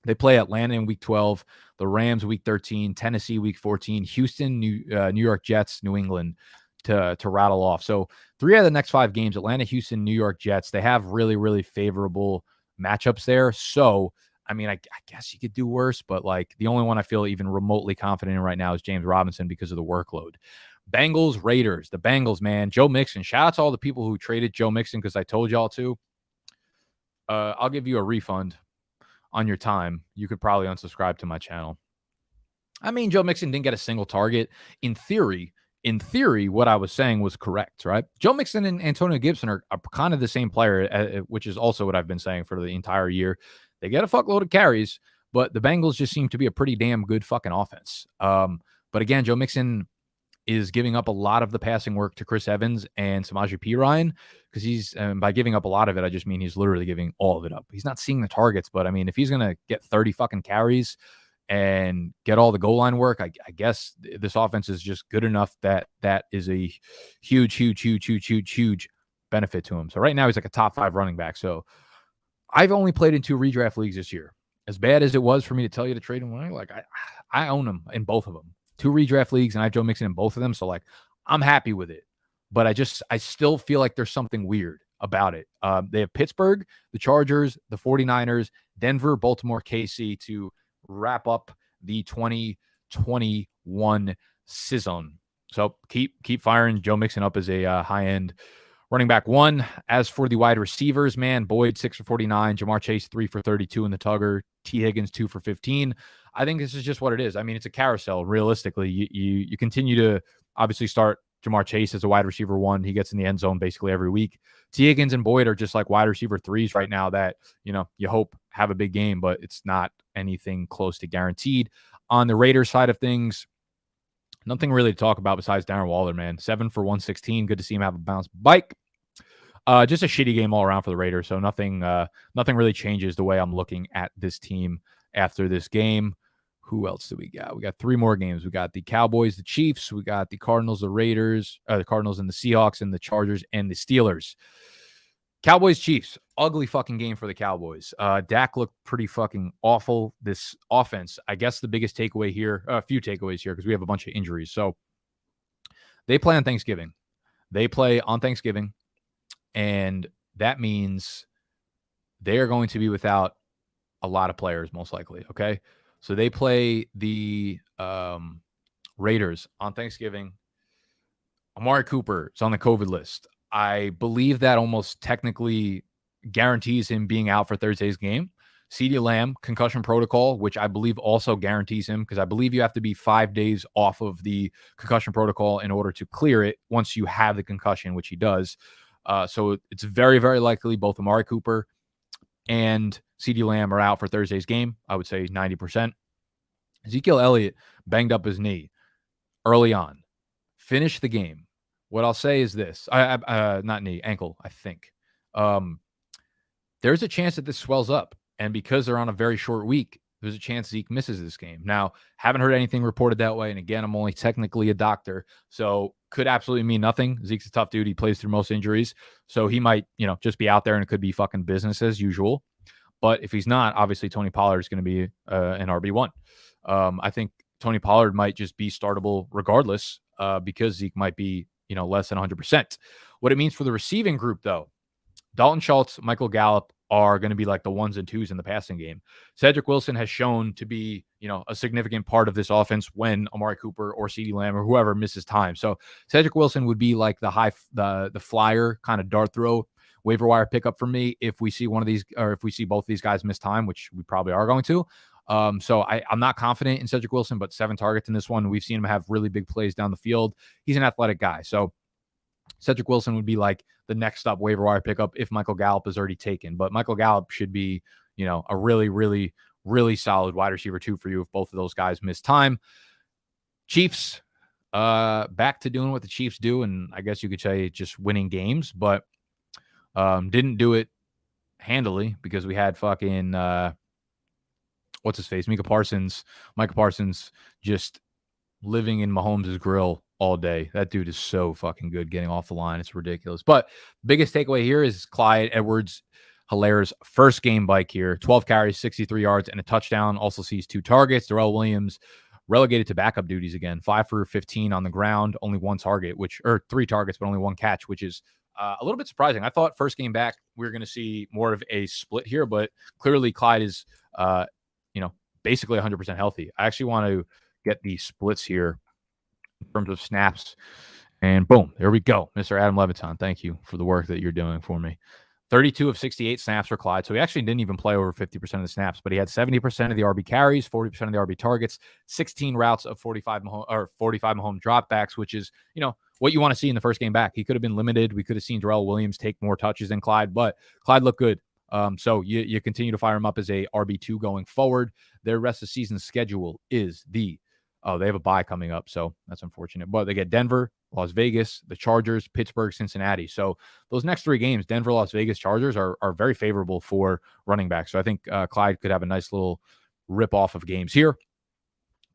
They play Atlanta in week 12, the Rams week 13, Tennessee week 14, Houston, New York Jets, New England to rattle off. So 3 out of the next 5 games, Atlanta, Houston, New York Jets, they have really, really favorable matchups there. So, I mean, I guess you could do worse, but like the only one I feel even remotely confident in right now is James Robinson because of the workload. Bengals, Raiders, the Bengals, man, Joe Mixon. Shout out to all the people who traded Joe Mixon because I told y'all to. I'll give you a refund on your time. You could probably unsubscribe to my channel. I mean, Joe Mixon didn't get a single target. In theory, what I was saying was correct, right? Joe Mixon and Antonio Gibson are kind of the same player, which is also what I've been saying for the entire year. They get a fuckload of carries, but the Bengals just seem to be a pretty damn good fucking offense. But again, Joe Mixon is giving up a lot of the passing work to Chris Evans and Samaje Perine because he's, by giving up a lot of it, I just mean he's literally giving all of it up. He's not seeing the targets, but I mean, if he's going to get 30 fucking carries and get all the goal line work, I guess this offense is just good enough that is a huge benefit to him. So right now he's like a top 5 running back. So I've only played in 2 redraft leagues this year. As bad as it was for me to tell you to trade him, like I own him in both of them. 2 redraft leagues, and I have Joe Mixon in both of them. So like I'm happy with it. But I still feel like there's something weird about it. They have Pittsburgh, the Chargers, the 49ers, Denver, Baltimore, KC to wrap up the 2021 season. So keep firing Joe Mixon up as a high-end running back 1. As for the wide receivers, man, Boyd 6 for 49, Jamar Chase 3 for 32 in the Tugger, T. Higgins 2 for 15. I think this is just what it is. I mean, it's a carousel. Realistically, you continue to obviously start Jamar Chase as a wide receiver 1. He gets in the end zone basically every week. T. Higgins and Boyd are just like wide receiver 3s right now that, you hope have a big game, but it's not anything close to guaranteed. On the Raiders side of things, nothing really to talk about besides Darren Waller, man. 7 for 116. Good to see him have a bounce bike. Just a shitty game all around for the Raiders. So nothing really changes the way I'm looking at this team after this game. Who else do we got? We got 3 more games. We got the Cowboys, the Chiefs. We got the Cardinals, the Raiders, the Cardinals and the Seahawks, and the Chargers and the Steelers. Cowboys, Chiefs. Ugly fucking game for the Cowboys. Dak looked pretty fucking awful. This offense, I guess the biggest takeaway here, a few takeaways here because we have a bunch of injuries. So they play on Thanksgiving. And that means they are going to be without a lot of players, most likely, okay? So they play the Raiders on Thanksgiving. Amari Cooper is on the COVID list. I believe that almost technically guarantees him being out for Thursday's game. CeeDee Lamb, concussion protocol, which I believe also guarantees him because I believe you have to be 5 days off of the concussion protocol in order to clear it once you have the concussion, which he does. So it's very, very likely both Amari Cooper and CeeDee Lamb are out for Thursday's game. I would say 90%. Ezekiel Elliott banged up his knee early on. Finished the game. What I'll say is this. Not knee, ankle, I think. There's a chance that this swells up. And because they're on a very short week, there's a chance Zeke misses this game. Now, haven't heard anything reported that way. And again, I'm only technically a doctor. So could absolutely mean nothing. Zeke's a tough dude. He plays through most injuries. So he might, just be out there and it could be fucking business as usual. But if he's not, obviously Tony Pollard is going to be an RB1. I think Tony Pollard might just be startable regardless because Zeke might be, less than 100%. What it means for the receiving group, though, Dalton Schultz, Michael Gallup are going to be like the 1s and 2s in the passing game. Cedric Wilson has shown to be, a significant part of this offense when Amari Cooper or CeeDee Lamb or whoever misses time. So Cedric Wilson would be like the flyer kind of dart throw waiver wire pickup for me if we see one of these, or if we see both of these guys miss time, which we probably are going to. So I'm not confident in Cedric Wilson, but 7 targets in this one. We've seen him have really big plays down the field. He's an athletic guy. So Cedric Wilson would be like the next up waiver wire pickup if Michael Gallup is already taken. But Michael Gallup should be, a really, really, really solid wide receiver 2 for you if both of those guys miss time. Chiefs, back to doing what the Chiefs do. And I guess you could say just winning games, but didn't do it handily because we had fucking, what's his face? Micah Parsons just living in Mahomes' grill all day. That dude is so fucking good getting off the line. It's ridiculous. But biggest takeaway here is Clyde Edwards-Hilaire's first game bike here. 12 carries, 63 yards, and a touchdown. Also sees 2 targets. Darrell Williams relegated to backup duties again. 5 for 15 on the ground, only 1 target, or 3 targets, but only 1 catch, which is a little bit surprising. I thought first game back we were going to see more of a split here, but clearly Clyde is, basically 100% healthy. I actually want to get the splits here in terms of snaps. And boom, there we go. Mr. Adam Leviton, thank you for the work that you're doing for me. 32 of 68 snaps for Clyde. So he actually didn't even play over 50% of the snaps, but he had 70% of the RB carries, 40% of the RB targets, 16 routes of 45 Mahomes dropbacks, which is, what you want to see in the first game back. He could have been limited. We could have seen Darrell Williams take more touches than Clyde, but Clyde looked good. So you continue to fire him up as a RB2 going forward. Their rest of the season schedule is they have a bye coming up, so that's unfortunate. But they get Denver, Las Vegas, the Chargers, Pittsburgh, Cincinnati. So those next 3 games, Denver, Las Vegas, Chargers, are very favorable for running backs. So I think Clyde could have a nice little rip off of games here.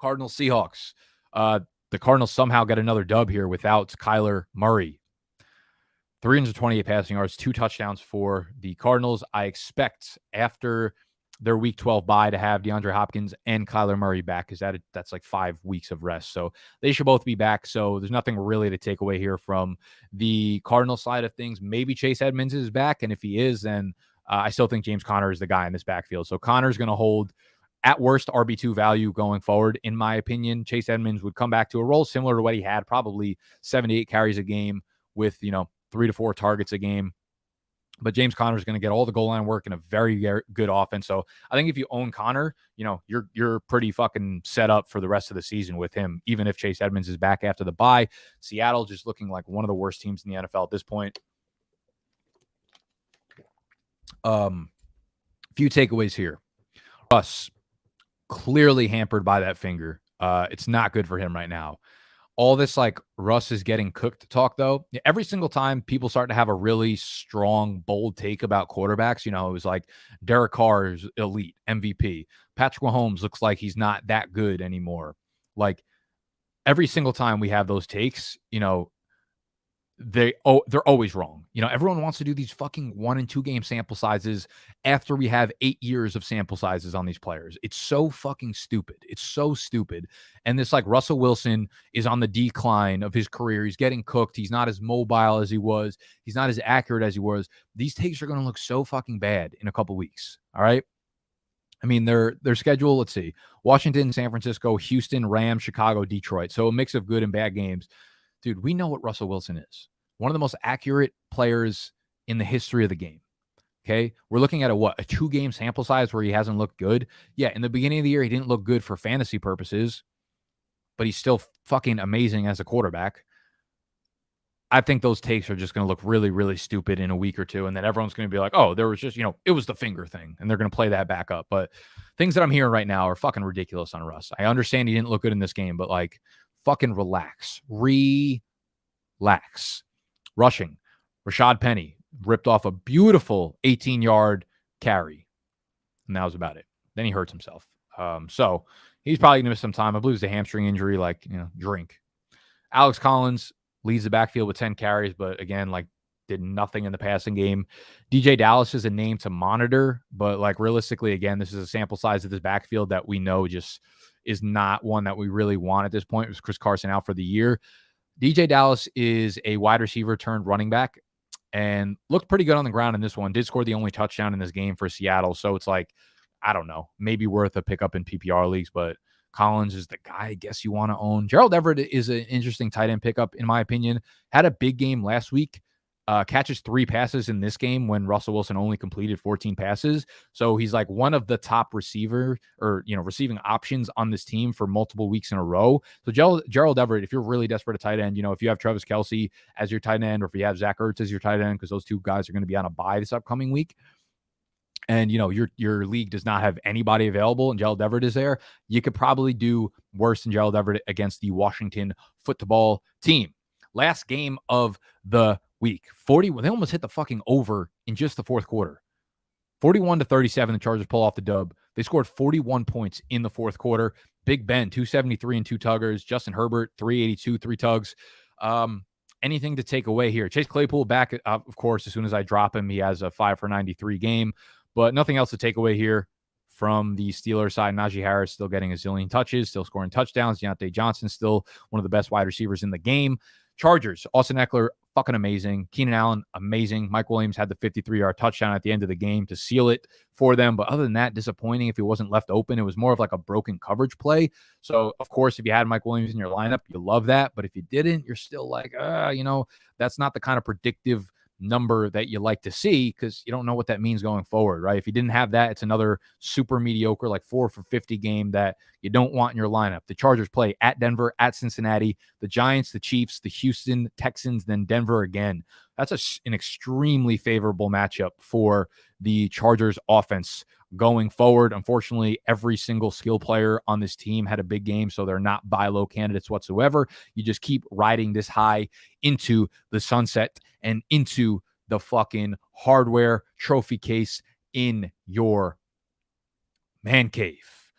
Cardinals, Seahawks. The Cardinals somehow get another dub here without Kyler Murray. 328 passing yards, 2 touchdowns for the Cardinals. I expect after their Week 12 bye to have DeAndre Hopkins and Kyler Murray back, because that's like 5 weeks of rest. So they should both be back. So there's nothing really to take away here from the Cardinal side of things. Maybe Chase Edmonds is back, and if he is, then I still think James Conner is the guy in this backfield. So Conner's going to hold, at worst, RB2 value going forward, in my opinion. Chase Edmonds would come back to a role similar to what he had, probably 7 to 8 carries a game with, 3 to 4 targets a game. But James Conner is going to get all the goal line work in a very good offense. So I think if you own Conner, you're pretty fucking set up for the rest of the season with him, even if Chase Edmonds is back after the bye. Seattle just looking like one of the worst teams in the NFL at this point. Few takeaways here. Russ, clearly hampered by that finger. It's not good for him right now. All this like Russ is getting cooked talk, though, every single time people start to have a really strong, bold take about quarterbacks, it was like Derek Carr is elite, MVP. Patrick Mahomes looks like he's not that good anymore. Like every single time we have those takes, they're always wrong. Everyone wants to do these fucking 1 and 2 game sample sizes after we have 8 years of sample sizes on these players. It's so fucking stupid. It's so stupid. And this like Russell Wilson is on the decline of his career. He's getting cooked. He's not as mobile as he was. He's not as accurate as he was. These takes are going to look so fucking bad in a couple weeks. All right. I mean, their schedule, let's see. Washington, San Francisco, Houston, Rams, Chicago, Detroit. So a mix of good and bad games. Dude, we know what Russell Wilson is. One of the most accurate players in the history of the game. Okay? We're looking at a 2-game sample size where he hasn't looked good. Yeah, in the beginning of the year, he didn't look good for fantasy purposes, but he's still fucking amazing as a quarterback. I think those takes are just going to look really, really stupid in a week or two, and then everyone's going to be like, oh, there was just, it was the finger thing, and they're going to play that back up. But things that I'm hearing right now are fucking ridiculous on Russ. I understand he didn't look good in this game, but like, fucking relax. Relax. Rushing. Rashad Penny ripped off a beautiful 18-yard carry. And that was about it. Then he hurts himself. So he's probably going to miss some time. I believe it's a hamstring injury, drink. Alex Collins leads the backfield with 10 carries, but again, did nothing in the passing game. DJ Dallas is a name to monitor, but realistically, again, this is a sample size of this backfield that we know just is not one that we really want at this point. It was Chris Carson out for the year. DJ Dallas is a wide receiver turned running back and looked pretty good on the ground in this one. Did score the only touchdown in this game for Seattle. So it's I don't know, maybe worth a pickup in PPR leagues, but Collins is the guy I guess you want to own. Gerald Everett is an interesting tight end pickup, in my opinion. Had a big game last week. Catches 3 passes in this game when Russell Wilson only completed 14 passes. So he's one of the top receiver or, receiving options on this team for multiple weeks in a row. So Gerald Everett, if you're really desperate at tight end, if you have Travis Kelce as your tight end, or if you have Zach Ertz as your tight end, because those 2 guys are going to be on a bye this upcoming week, and your league does not have anybody available and Gerald Everett is there, you could probably do worse than Gerald Everett against the Washington football team. Last game of the week, 40. They almost hit the fucking over in just the fourth quarter. 41-37, the Chargers pull off the dub. They scored 41 points in the fourth quarter. Big Ben, 273 and 2 tuggers. Justin Herbert, 382, 3 tugs. Anything to take away here? Chase Claypool back, of course, as soon as I drop him. He has a 5 for 93 game, but nothing else to take away here from the Steelers side. Najee Harris still getting a zillion touches, still scoring touchdowns. Deontay Johnson still one of the best wide receivers in the game. Chargers, Austin Eckler, fucking amazing. Keenan Allen, amazing. Mike Williams had the 53-yard touchdown at the end of the game to seal it for them. But other than that, disappointing if he wasn't left open. It was more of a broken coverage play. So, of course, if you had Mike Williams in your lineup, you love that. But if you didn't, you're still that's not the kind of predictive number that you like to see, because you don't know what that means going forward, right? If you didn't have that, it's another super mediocre 4 for 50 game that you don't want in your lineup. The Chargers play at Denver, at Cincinnati, the Giants, the Chiefs, the Houston Texans, then Denver again. That's an extremely favorable matchup for the Chargers offense going forward. Unfortunately, every single skill player on this team had a big game, so they're not buy low candidates whatsoever. You just keep riding this high into the sunset and into the fucking hardware trophy case in your man cave.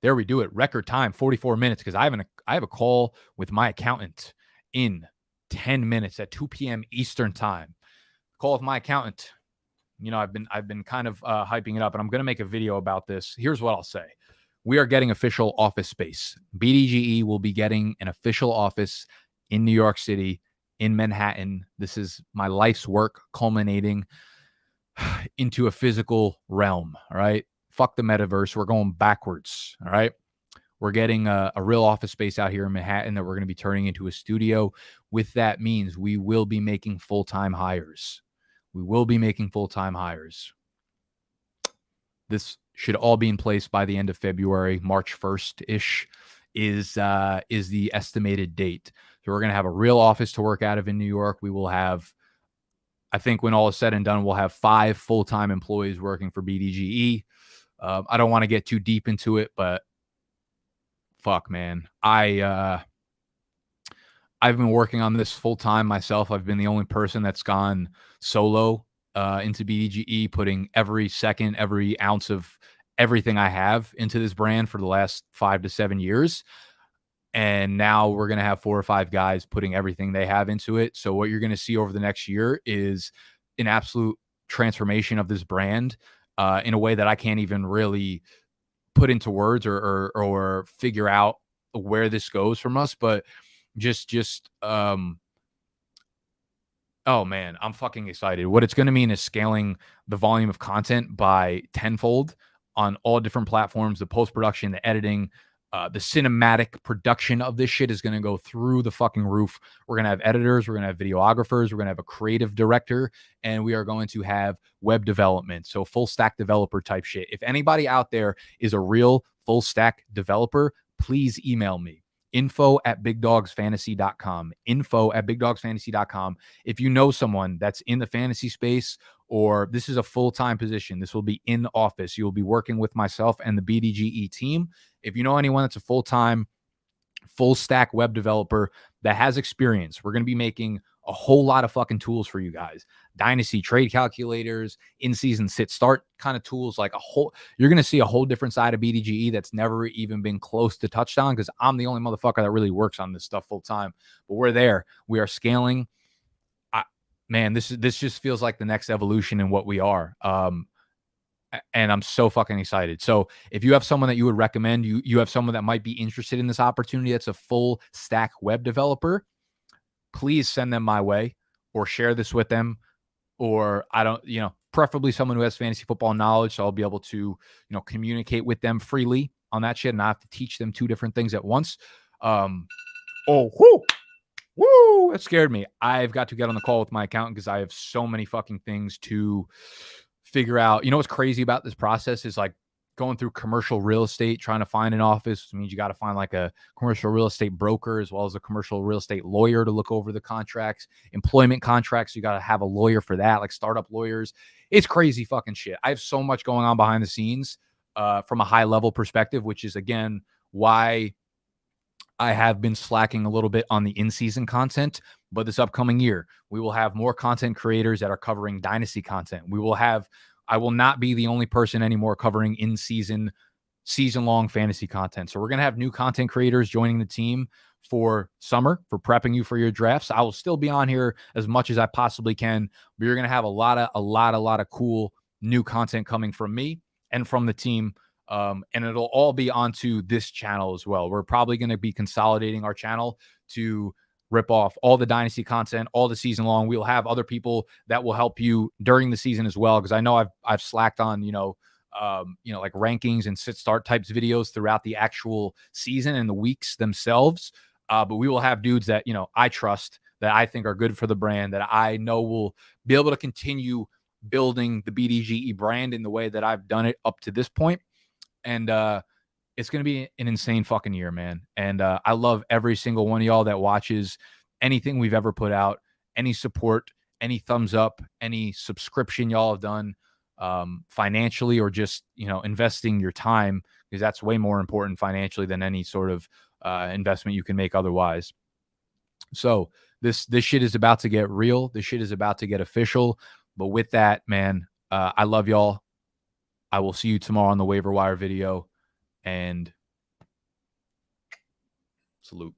There we do it. Record time, 44 minutes, because I have a call with my accountant in 10 minutes at 2 p.m. Eastern time. Call with my accountant. You know, I've been kind of hyping it up, and I'm going to make a video about this. Here's what I'll say. We are getting official office space. BDGE will be getting an official office in New York City, in Manhattan. This is my life's work culminating into a physical realm, all right? Fuck the metaverse. We're going backwards, all right? We're getting a real office space out here in Manhattan that we're going to be turning into a studio. With that means we will be making full-time hires. We will be making full-time hires. This should all be in place by the end of February. March 1st-ish is the estimated date. So we're going to have a real office to work out of in New York. We will have, I think when all is said and done, we'll have 5 full-time employees working for BDGE. I don't want to get too deep into it, but fuck, man. I've been working on this full-time myself. I've been the only person that's gone solo into BDGE, putting every second, every ounce of everything I have into this brand for the last 5 to 7 years. And now we're going to have 4 or 5 guys putting everything they have into it. So what you're going to see over the next year is an absolute transformation of this brand in a way that I can't even really put into words or figure out where this goes from us. But oh man, I'm fucking excited. What it's going to mean is scaling the volume of content by tenfold on all different platforms. The post-production, the editing, the cinematic production of this shit is going to go through the fucking roof. We're going to have editors. We're going to have videographers. We're going to have a creative director, and we are going to have web development. So full stack developer type shit. If anybody out there is a real full stack developer, please email me. info@bigdogsfantasy.com. info@bigdogsfantasy.com. If you know someone that's in the fantasy space, or this is a full-time position, this will be in office. You will be working with myself and the BDGE team. If you know anyone that's a full-time, full-stack web developer that has experience, we're going to be making a whole lot of fucking tools for you guys. Dynasty trade calculators, in-season sit-start kind of tools, like you're going to see a whole different side of BDGE that's never even been close to touchdown, because I'm the only motherfucker that really works on this stuff full-time. But we're there. We are scaling. Man, this just feels like the next evolution in what we are. And I'm so fucking excited. So if you have someone that you would recommend, you have someone that might be interested in this opportunity that's a full stack web developer, please send them my way or share this with them. Or preferably someone who has fantasy football knowledge, so I'll be able to, communicate with them freely on that shit and not have to teach them 2 different things at once. Woo, that scared me. I've got to get on the call with my accountant because I have so many fucking things to figure out. You know what's crazy about this process is like going through commercial real estate, trying to find an office. It means you got to find like a commercial real estate broker as well as a commercial real estate lawyer to look over the contracts, employment contracts. You got to have a lawyer for that, like startup lawyers. It's crazy fucking shit. I have so much going on behind the scenes from a high level perspective, which is again why I have been slacking a little bit on the in-season content, but this upcoming year, we will have more content creators that are covering dynasty content. I will not be the only person anymore covering in-season, season-long fantasy content. So we're going to have new content creators joining the team for summer, for prepping you for your drafts. I will still be on here as much as I possibly can, but you're going to have a lot of cool new content coming from me and from the team. And it'll all be onto this channel as well. We're probably going to be consolidating our channel to rip off all the dynasty content, all the season long. We'll have other people that will help you during the season as well, because I know I've slacked on like rankings and sit start types videos throughout the actual season and the weeks themselves. But we will have dudes that I trust, that I think are good for the brand, that I know will be able to continue building the BDGE brand in the way that I've done it up to this point. And it's going to be an insane fucking year, man. And I love every single one of y'all that watches anything we've ever put out, any support, any thumbs up, any subscription y'all have done financially, or just, investing your time, because that's way more important financially than any sort of investment you can make otherwise. So this shit is about to get real. This shit is about to get official. But with that, man, I love y'all. I will see you tomorrow on the waiver wire video, and Salute.